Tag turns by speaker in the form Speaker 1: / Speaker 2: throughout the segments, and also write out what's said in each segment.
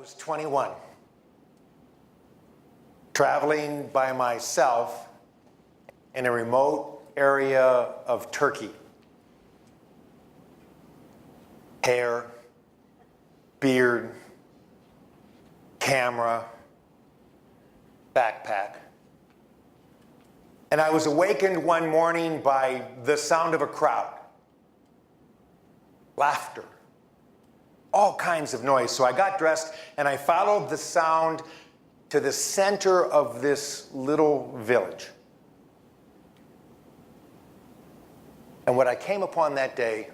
Speaker 1: I was 21, traveling by myself in a remote area of Turkey. Hair, beard, camera, backpack. And I was awakened one morning by the sound of a crowd. Laughter. All kinds of noise. So I got dressed and I followed the sound to the center of this little village. And what I came upon that day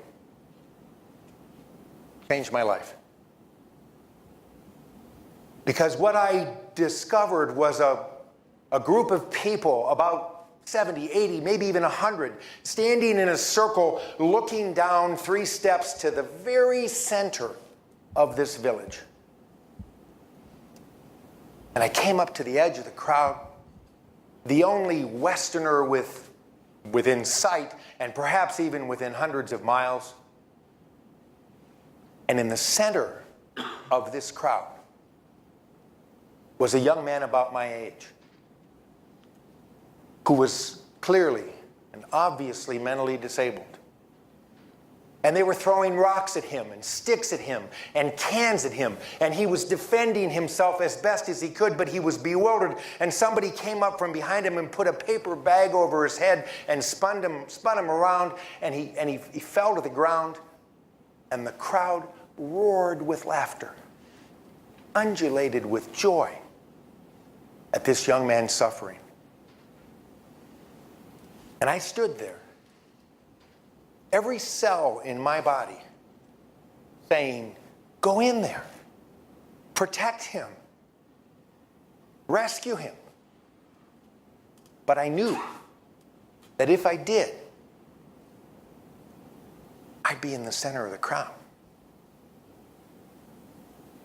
Speaker 1: changed my life. Because what I discovered was a group of people, about 70, 80, maybe even 100, standing in a circle, looking down 3 steps to the very center of this village. And I came up to the edge of the crowd, the only Westerner within sight, and perhaps even within hundreds of miles. And in the center of this crowd was a young man about my age, who was clearly and obviously mentally disabled. And they were throwing rocks at him and sticks at him and cans at him. And he was defending himself as best as he could, but he was bewildered. And somebody came up from behind him and put a paper bag over his head and spun him around, and he fell to the ground. And the crowd roared with laughter, undulated with joy at this young man's suffering. And I stood there, every cell in my body saying, go in there, protect him, rescue him. But I knew that if I did, I'd be in the center of the crowd.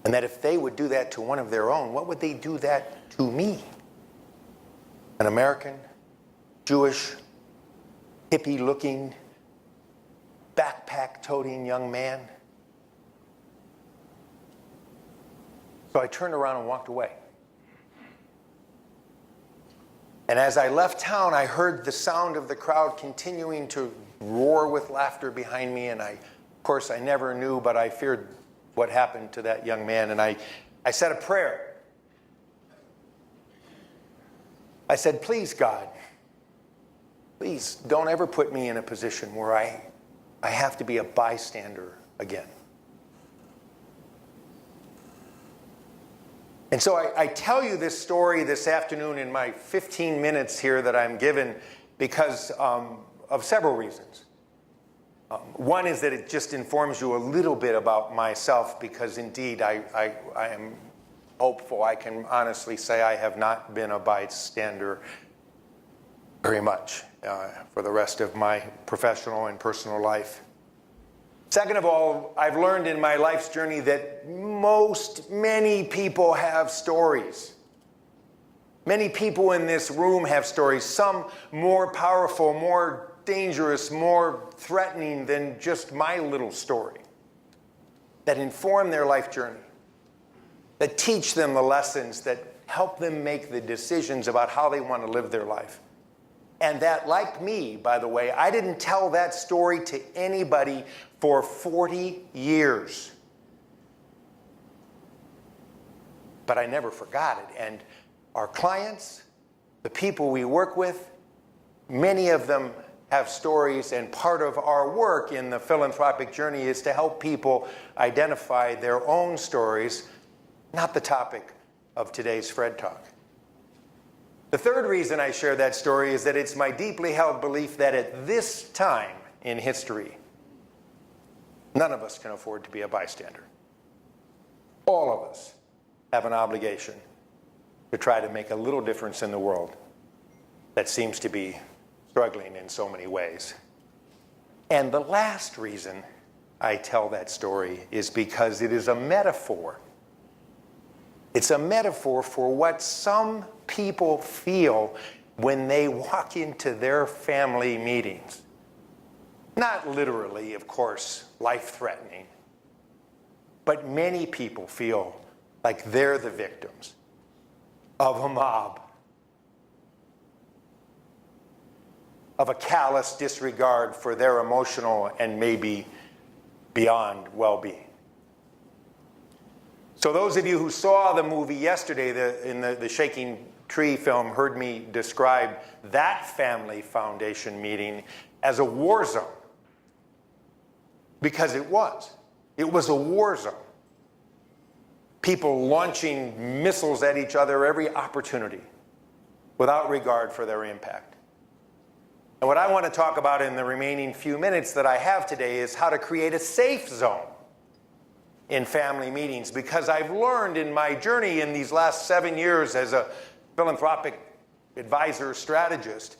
Speaker 1: And that if they would do that to one of their own, what would they do that to me? An American, Jewish, hippie-looking, backpack-toting young man. So I turned around and walked away. And as I left town, I heard the sound of the crowd continuing to roar with laughter behind me, and of course, I never knew, but I feared what happened to that young man, and I said a prayer. I said, please, God, please don't ever put me in a position where I have to be a bystander again. And so I tell you this story this afternoon in my 15 minutes here that I'm given because of several reasons. One is that it just informs you a little bit about myself, because indeed I am hopeful. I can honestly say I have not been a bystander very much for the rest of my professional and personal life. Second of all, I've learned in my life's journey that many people have stories. Many people in this room have stories, some more powerful, more dangerous, more threatening than just my little story, that inform their life journey, that teach them the lessons, that help them make the decisions about how they want to live their life. And that, like me, by the way, I didn't tell that story to anybody for 40 years. But I never forgot it. And our clients, the people we work with, many of them have stories, and part of our work in the philanthropic journey is to help people identify their own stories, not the topic of today's Fred Talk. The third reason I share that story is that it's my deeply held belief that at this time in history, none of us can afford to be a bystander. All of us have an obligation to try to make a little difference in the world that seems to be struggling in so many ways. And the last reason I tell that story is because it is a metaphor. It's a metaphor for what some people feel when they walk into their family meetings. Not literally, of course, life-threatening, but many people feel like they're the victims of a mob, of a callous disregard for their emotional and maybe beyond well-being. So those of you who saw the movie yesterday, in the Shaking Tree film, heard me describe that family foundation meeting as a war zone. Because it was. It was a war zone. People launching missiles at each other every opportunity without regard for their impact. And what I want to talk about in the remaining few minutes that I have today is how to create a safe zone in family meetings, because I've learned in my journey in these last 7 years as a philanthropic advisor strategist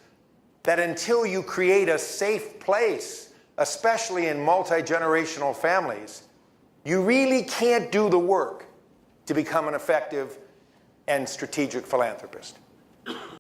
Speaker 1: that until you create a safe place, especially in multi-generational families, you really can't do the work to become an effective and strategic philanthropist.